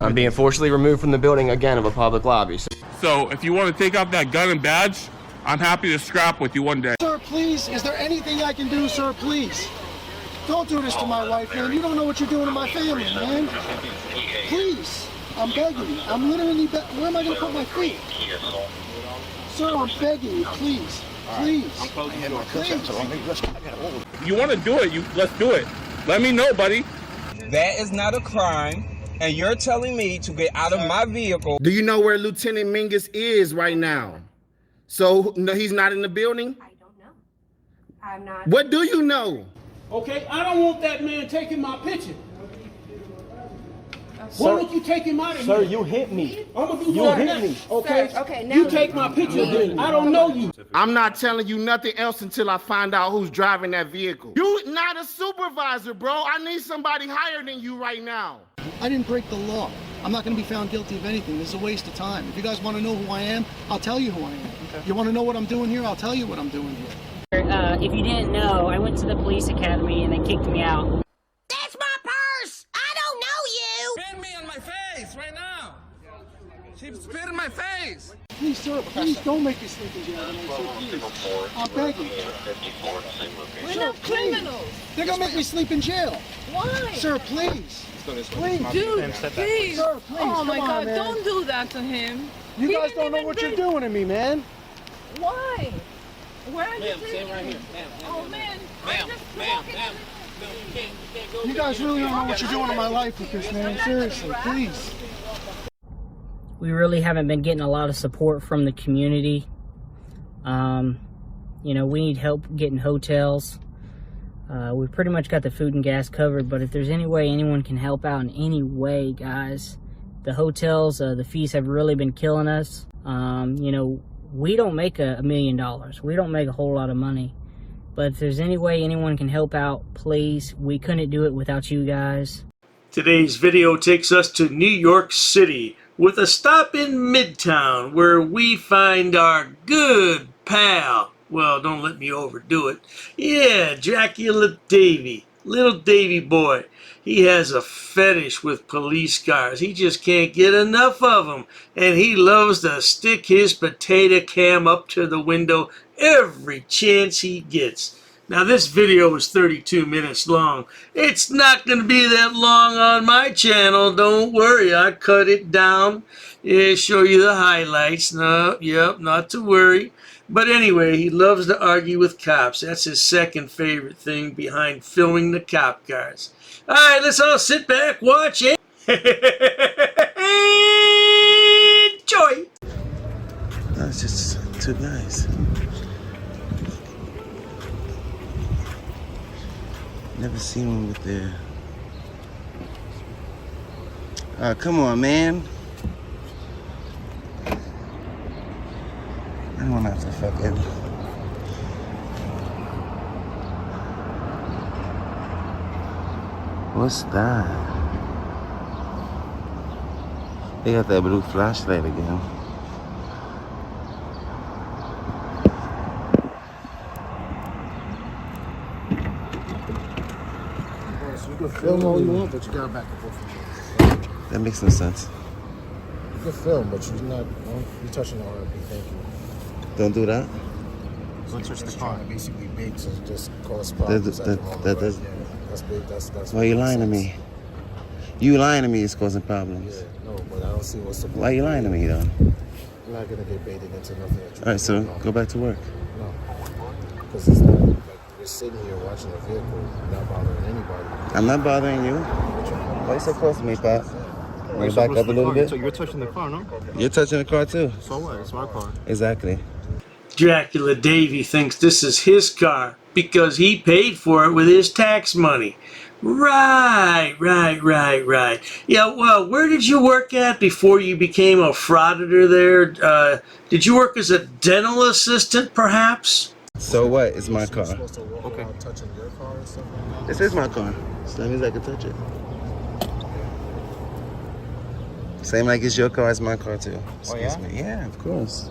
I'm being forcibly removed from the building again of a public lobby. So if you want to take out that gun and badge, I'm happy to scrap with you one day. Sir, please, is there anything I can do, sir, please? Don't do this to my wife, man. You don't know what you're doing to my family, man. Please, I'm begging you. I'm literally where am I going to put my feet? Sir, I'm begging you, please. Please. Please. You want to do it, let's do it. Let me know, buddy. That is not a crime, and you're telling me to get out of my vehicle. Do you know where Lieutenant Mingus is right now? So, no, he's not in the building? I don't know. I'm not. What do you know? Okay, I don't want that man taking my picture. Why don't you take him out of here? Sir, you hit me. I'm gonna do You that hit next, me. okay? Sir, okay, now you take my picture then. I don't know you. I'm not telling you nothing else until I find out who's driving that vehicle. You not a supervisor, bro. I need somebody higher than you right now. I didn't break the law. I'm not going to be found guilty of anything. This is a waste of time. If you guys want to know who I am, I'll tell you who I am. Okay. You want to know what I'm doing here? I'll tell you what I'm doing here. If you didn't know, I went to the police academy and they kicked me out. That's my purse! I don't know you! Spit me on my face right now. She spit in my face. Please, sir, please don't make me sleep in jail tonight, sir, please. I'm begging. We're not criminals. They're going to make me sleep in jail. Why? Sir, please. Please. Dude, please. Sir, please. Oh my Come on, God, man. don't do that to him. You He guys didn't don't know even what bring- you're doing to me, man. Why? Where are you Ma'am, taking stand right me? here. Ma'am, Oh man, ma'am, I'm just ma'am, walking. ma'am. No, you can't go. You guys really don't know what you're doing in my life with this, man. Seriously, please. We really haven't been getting a lot of support from the community. You know, we need help getting hotels. We pretty much got the food and gas covered, but if there's any way anyone can help out in any way, guys, the hotels, the fees have really been killing us. You know, we don't make $1 million. We don't make a whole lot of money. But if there's any way anyone can help out, please. We couldn't do it without you guys. Today's video takes us to New York City with a stop in Midtown where we find our good pal. Well, don't let me overdo it. Yeah, Dracula Davey. Little Davey boy. He has a fetish with police cars. He just can't get enough of them. And he loves to stick his potato cam up to the window every chance he gets. Now this video is 32 minutes long. It's not going to be that long on my channel. Don't worry, I cut it down. Yeah, show you the highlights. No, yep, not to worry. But anyway, he loves to argue with cops. That's his second favorite thing behind filming the cop cars. All right, let's all sit back, watch it. Enjoy. That's just two guys. Never seen one with their... come on, man. I don't want to have to fucking... What's that? They got that blue flashlight again. You can film all you want, but you gotta back up off of it. That makes no sense. You can film, but you're not. You're touching the RP. Thank you. Don't do that. Don't touch the car. Basically, big to just cause problems. That does. Yeah, that's big. That's. Why are you lying to me? You lying to me is causing problems. Yeah, no, but I don't see what's the point. Why are you lying to me, though? You're not gonna get baited into nothing. All right, so go back to work. No, because it's not like you're sitting here watching a vehicle, not bothering anybody. I'm not bothering you. Why are you so close to me, Pat? Can you back up a little bit? You're touching the car, no? You're touching the car, too. So what? It's my car. Exactly. Dracula Davey thinks this is his car because he paid for it with his tax money. Right. Yeah, well, where did you work at before you became a frauditor there? Did you work as a dental assistant, perhaps? So what? It's my car. Okay. Touching your car and stuff like that. This is my car. So that means I can touch it. Same like it's your car, it's my car too. Excuse me. Yeah, of course.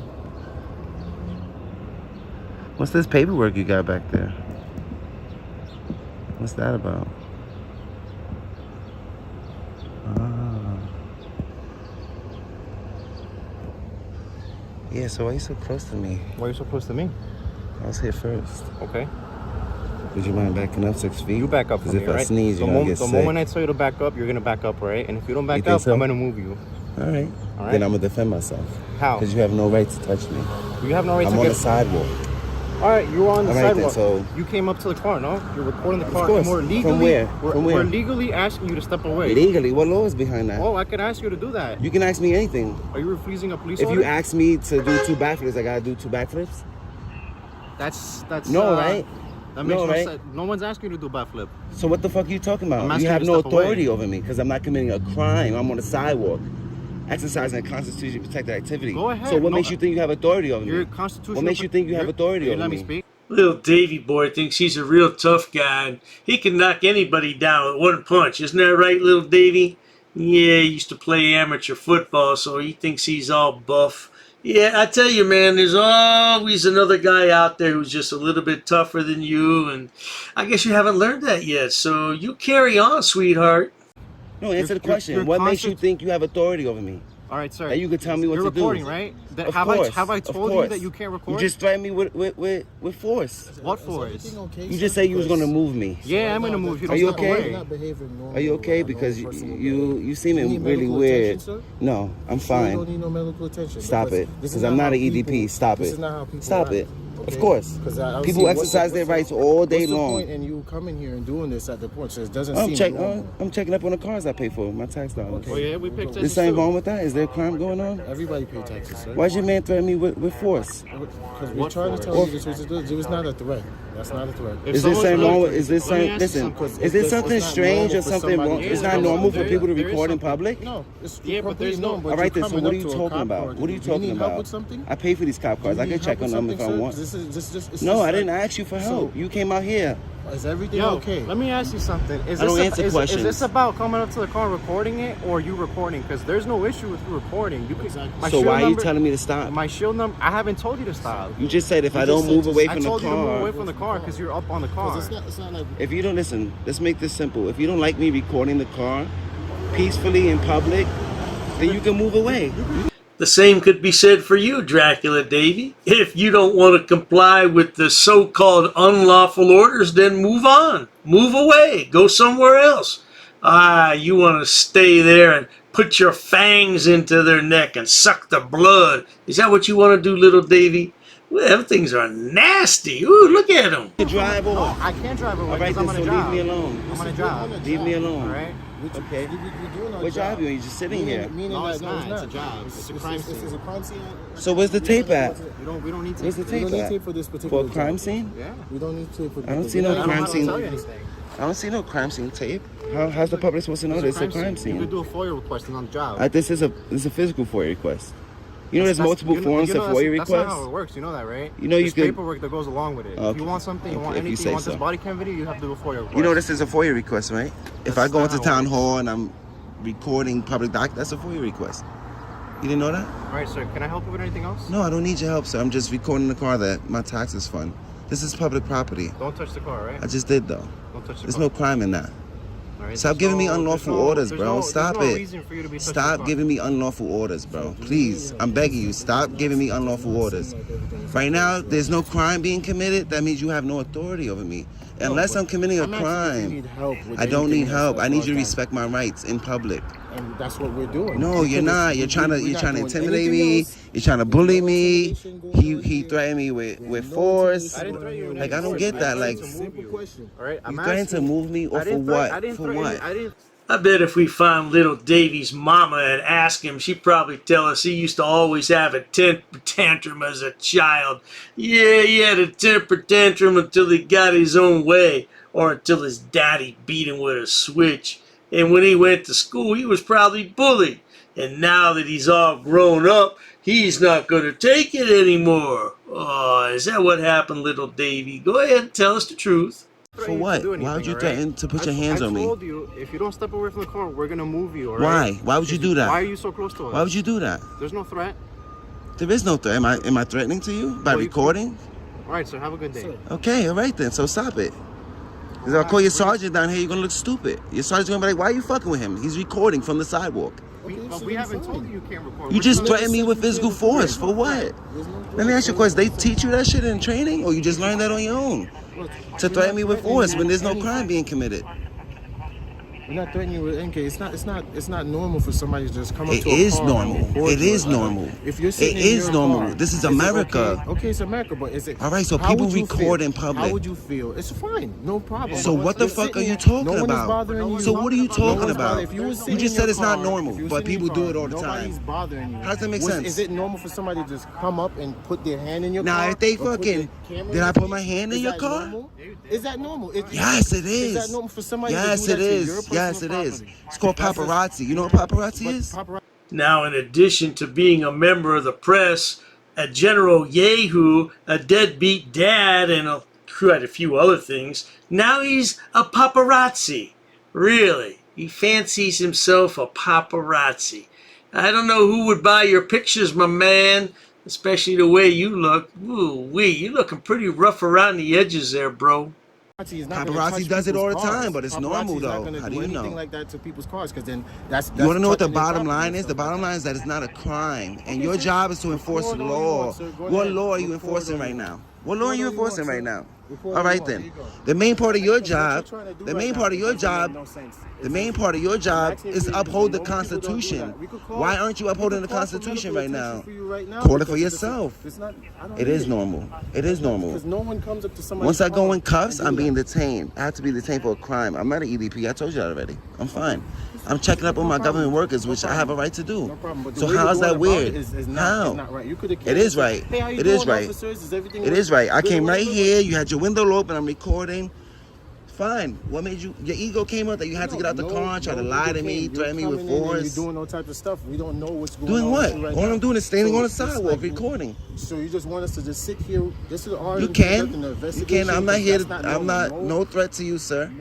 What's this paperwork you got back there? What's that about? Ah. Yeah, so why you so close to me? Why are you so close to me? I was here first. Okay. Would you mind backing up 6 feet? You back up Because from if me, I right? sneeze, you're the gonna get sick. moment I tell you to back up, you're gonna back up, right? And if you don't back You think up, so? I'm gonna move you. All right. All right. Then I'm gonna defend myself. How? Because you have no right to touch me. You have no right I'm to on get... the sidewalk. All right, you were on the All right, sidewalk. then, so- You came up to the car, no? You're recording the Of car. course. And we're legally, From where? We're, From where? we're legally asking you to step away. Legally? What law is behind that? Oh, I could ask you to do that. You can ask me anything. Are you refusing a police If order? you ask me to do 2 backflips, I gotta do 2 backflips? That's No, right? That makes No, no right? sense. No one's asking you to do a backflip. So what the fuck are you talking I'm about? asking You have you to no step away. authority over me because I'm not committing a crime. I'm on the sidewalk. Exercising a constitutionally protected activity. Go ahead. So what No, makes you think you have authority over You're me? constitutional. What makes you think you have authority over Let me me? speak. Little Davey boy thinks he's a real tough guy, and he can knock anybody down with one punch. Isn't that right, little Davey? Yeah, he used to play amateur football, so he thinks he's all buff. Yeah, I tell you, man, there's always another guy out there who's just a little bit tougher than you, and I guess you haven't learned that yet, so you carry on, sweetheart. No, answer the question. you're What makes you think you have authority over me? All right, sir. That you could tell me what You're to do. recording, right? That, Of have course, I of told you course. that you can't record? You just threatened me with force. What force? You just say you was gonna move me. Yeah, I'm gonna move you. Are you Don't step okay? away. Are you okay? Because you seeming really weird. No, I'm fine. don't need no medical attention. Stop it. This is Because I'm not an how EDP. people- Stop this it. is not how people Stop act, it. okay? Of course. 'Cause I don't People see exercise their rights all day what's the long. point in you coming here and doing this at the point? So it doesn't I'm seem normal. checking up on the cars I pay for, my tax dollars. Oh yeah, we picked There's something wrong with that? Is there a crime going on? Everybody pay taxes, sir. Why'd your man threaten me with force? Because we're trying to tell you this was it was not a threat. That's not a threat. Is there something wrong with? Is there something? Listen, is there it's something not strange or normal for something wrong? somebody- It's not normal for there- people to there is record in something. public. No, it's Yeah, but there's completely no- normal. All right, you're then. So coming what are up you to a talking cop about? car. What are you Do you talking need help about? with something? I pay for these cop cars. Do I you can need check help on with them if I something, want. sir? It's No, I just didn't like- ask you for So- help. You came out here. Is everything Yo, okay? let me ask you something. Is I don't this answer is questions. this about coming up to the car and recording it, or you recording? Because there's no issue with you recording. You could, my So shield why are you number- telling me to stop? My shield number. I haven't told you to stop. You just said if You I just don't said move away I from the told you to move away car. from the car because you're up on the car. It's not like If you don't listen, let's make this simple. If you don't like me recording the car peacefully in public, then you can move away. The same could be said for you, Dracula Davey. If you don't want to comply with the so-called unlawful orders, then move on. Move away. Go somewhere else. You want to stay there and put your fangs into their neck and suck the blood. Is that what you want to do, little Davey? Well, them things are nasty. Ooh, look at them. You drive off. I can't drive away All right, because then, I'm so on a job. leave me alone. I'm on a job. Leave me alone. All right. Okay. You're doing our What job are you? You're just sitting here. Meaning No, that it's not. It's a job. It's a crime It's scene. a crime scene. So where's the tape at? We don't need to. Where's the We tape don't need at? tape for this For particular a crime job. scene? Yeah. We don't need tape for I don't see no I don't crime have to scene. tell you anything. I don't see no crime scene tape. How's the public supposed to know there's a crime You scene? could do a FOIA request on the job. This is a physical FOIA request. You know there's multiple forms of FOIA That's not how requests. it works. You know that, right? You know you There's could- paperwork that goes along with it. If Okay. you want something, you want Okay, if you anything, say you want this so. body cam video, you have to do a FOIA request. You know this is a FOIA request, right? If I That's go not into how it town works. hall and I'm recording public that's a FOIA request. You didn't know that? All right, sir. Can I help you with anything else? No, I don't need your help, sir. I'm just recording the car that my taxes fund. This is public property. Don't touch the car, right? I just did though. Don't touch the There's car. no crime in that. All right, Stop there's giving me no- unlawful there's no- orders, there's bro. no- Stop there's no it. reason for you to be touching the Stop car. giving me unlawful orders, bro. Please, I'm begging you. Stop giving me unlawful orders. Right now, there's no crime being committed. That means you have no authority over me. Unless I'm committing a I'm asking if you crime. need help with I don't anything need help. that's I need you to going on. respect my rights in public. And that's what we're doing. No, you're not. You're trying to We're not to doing intimidate anything me. else. You're trying to bully me. intimidation going on He here. threatened me with No force. I didn't threaten you with Like I any don't force. get that. I Like tried to move Simple you. question. All right, I'm you threatened to asking- move me or I for didn't threat- what? I didn't For threaten what? you. I didn't. I bet if we found little Davey's mama and asked him, she'd probably tell us he used to always have a temper tantrum as a child. Yeah, he had a temper tantrum until he got his own way, or until his daddy beat him with a switch. And when he went to school, he was probably bullied. And now that he's all grown up, he's not going to take it anymore. Oh, is that what happened, little Davey? Go ahead and tell us the truth. For what? Why would you threaten to put your hands on me? I told you, if you don't step away from the car, we're going to move you, all right? Why? Why would you do that? Why are you so close to us? Why would you do that? There's no threat. There is no threat. Am I threatening to you by No, you- recording? All right, so have a good day. Okay, all right then. So stop it. Because I'll call your sergeant down here. You're gonna look stupid. Your sergeant's gonna be like, "Why are you fucking with him? He's recording from the sidewalk." But we haven't told you can't record. You just threatened me with physical force. For what? Let me ask you a question. They teach you that shit in training, or you just learned that on your own? To threaten me with force when there's no crime being committed. You're not threatening you with NK. It's not normal for somebody to just come up to a car. It is normal. It is normal. If you're sitting It in is your normal. car, This is America. Okay, it's America, but is it? All right, so how people would you record feel? in public. How would you feel? It's fine, no problem. So what the fuck are you talking about? So what are you talking about? If you just said it's not normal, but people do it all the time. Nobody's bothering you. How does that make sense? Is it normal for somebody to just come up and put their hand in your car? Now, if they fucking, did I put my hand in your car? Is that normal? Yes, it is. Is that normal for somebody yes, to do it that to is. your Yes, it personal is. property? It's called paparazzi. You know what paparazzi is? Now, in addition to being a member of the press, a general yahoo, a deadbeat dad, and quite a few other things, now he's a paparazzi. Really? He fancies himself a paparazzi. I don't know who would buy your pictures, my man, especially the way you look. Ooh-wee, you're looking pretty rough around the edges there, bro. Paparazzi does it all the time, but it's normal though. How do you know? Like that to people's cars, because then that's you want to know what the bottom line is? The bottom line is that it's not a crime, and your job is to enforce the law. What law are you enforcing right now? What law are you enforcing right now? All right then. The main part of your job, the main part of your job is uphold the Constitution. Why aren't you upholding the Constitution right now? Call it for yourself. It is normal. It is normal. Once I go in cuffs, I'm being detained. I have to be detained for a crime. I'm not an EDP. I told you that already. I'm fine. I'm checking up on my government workers, which I have a right to do. So how is that weird? How? It is right. It is right. It is right. I came right here. You had your window open. I'm recording. Fine. What made you? Your ego came up that you had to get out the car and try to lie to me, threaten me with force. You're doing all type of stuff. We don't know what's going on. Doing what? Right all now. I'm doing is standing on the sidewalk recording. So you just want us to just sit here? This is our You can. You can. I'm not here. I'm not. No threat to you, sir.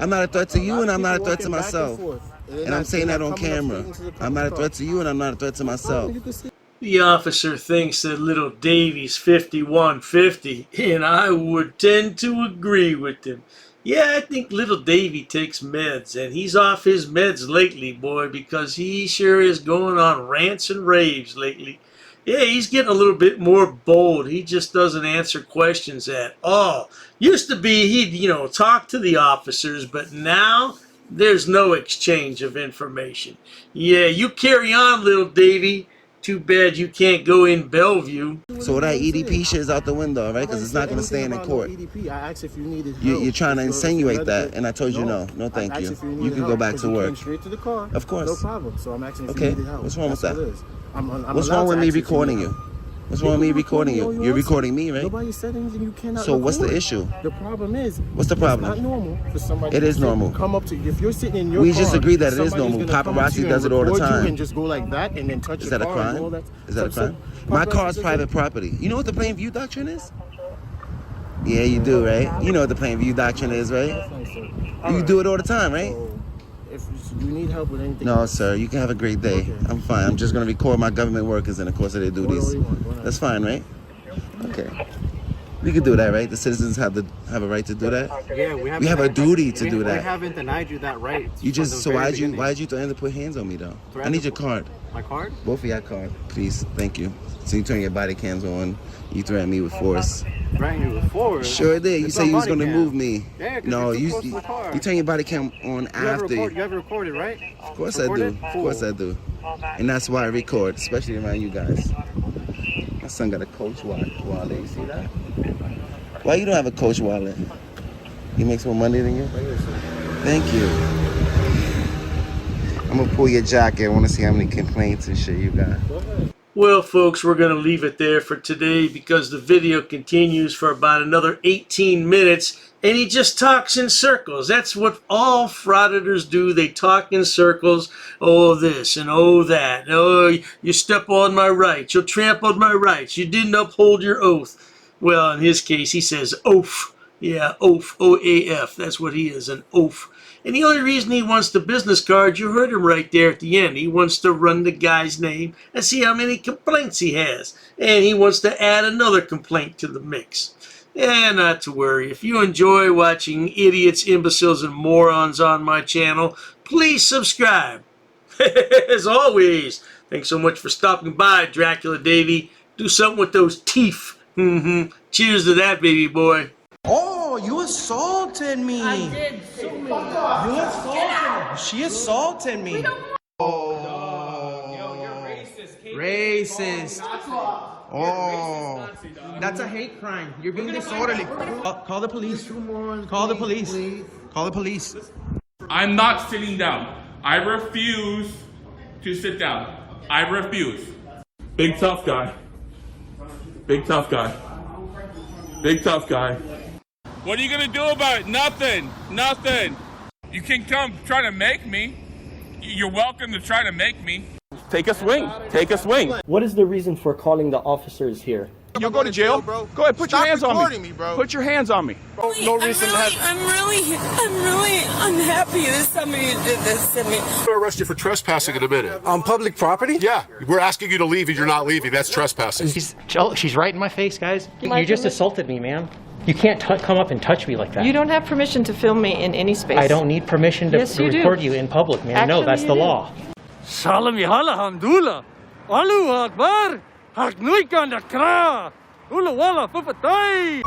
I'm not a threat to you, and I'm not a threat to myself. And I'm saying that on camera. I'm not a threat to you, and I'm not a threat to myself. The officer thinks that little Davey's 5150, and I would tend to agree with him. Yeah, I think little Davey takes meds, and he's off his meds lately, boy, because he sure is going on rants and raves lately. Yeah, he's getting a little bit more bold. He just doesn't answer questions at all. Used to be he'd, talk to the officers, but now there's no exchange of information. Yeah, you carry on, little Davey. Too bad you can't go in Bellevue. So that EDP shit is out the window, right? Because it's not going to stand in court. You're trying to insinuate that, and I told you no. No, thank you. You can go back to work. Straight to the car. Of course. No problem. So I'm asking if you needed help. What's wrong with that? I'm What's wrong with me recording you? What's wrong with me recording you? You're recording me, right? Nobody said anything you cannot So what's the record. issue? The problem is, what's the problem? It's not normal for somebody It is normal. come up to you. If you're sitting in your We car, just agreed that it is normal. somebody's gonna come up to Paparazzi you does and it all the record you time. And just go like that and then touch Is your that a car and all crime? that. Is that a crime? My car is private property. You know what the plain view doctrine is? Yeah, you do, right? You know what the plain view doctrine is, right? You do it all the time, right? If you need help with anything. No, sir. You can have a great day. Okay. I'm fine. I'm just going to record my government workers in the course of their duties. That's fine, right? Okay. We can do that, right? The citizens have a right to do that. Yeah, we have a duty to do that. We haven't denied you that right. You just why'd you threaten to put hands on me though? I need your card. My card? Both of your card, please. Thank you. So you turn your body cams on. You threaten me with force. Threaten you with force? Sure did. You say you was gonna move me. Yeah, no, you turn your body cam on after. You have it recorded, right? Of course I do. Of course I do. And that's why I record, especially around you guys. My son got a Coach wallet. You see that? Why you don't have a Coach wallet? He makes more money than you? Thank you. I'm gonna pull your jacket. I wanna see how many complaints and shit you got. Well, folks, we're going to leave it there for today because the video continues for about another 18 minutes, and he just talks in circles. That's what all frauditors do. They talk in circles. Oh, this and oh, that. Oh, you step on my rights. You trampled my rights. You didn't uphold your oath. Well, in his case, he says oaf. Yeah, oaf, O-A-F. That's what he is, an oaf. And the only reason he wants the business card, you heard him right there at the end. He wants to run the guy's name and see how many complaints he has. And he wants to add another complaint to the mix. And not to worry, if you enjoy watching idiots, imbeciles, and morons on my channel, please subscribe. As always, thanks so much for stopping by, Dracula Davey. Do something with those teeth. Cheers to that, baby boy. Oh, you assaulted me. I did. Sue me. You assaulted me. She assaulted me. Racist. Oh, that's a hate crime. You're being disorderly. Call the police. Call the police. Call the police. I'm not sitting down. I refuse to sit down. I refuse. Big tough guy. Big tough guy. Big tough guy. What are you gonna do about it? Nothing. Nothing. You can come try to make me. You're welcome to try to make me. Take a swing. Take a swing. What is the reason for calling the officers here? You'll go to jail, bro. Go ahead, put your hands on me. Bro. Put your hands on me. No reason to have. I'm really unhappy that somebody did this to me. We'll arrest you for trespassing in a minute. On public property? Yeah, we're asking you to leave and you're not leaving. That's trespassing. She's right in my face, guys. You just assaulted me, ma'am. You can't come up and touch me like that. You don't have permission to film me in any space. I don't need permission to Yes, you do. record you in public, ma'am. No, Actually, that's you the do. law. Salam yahala hamdullah. Allahu Akbar. Harknuikan da kra. Ula wala fufatay.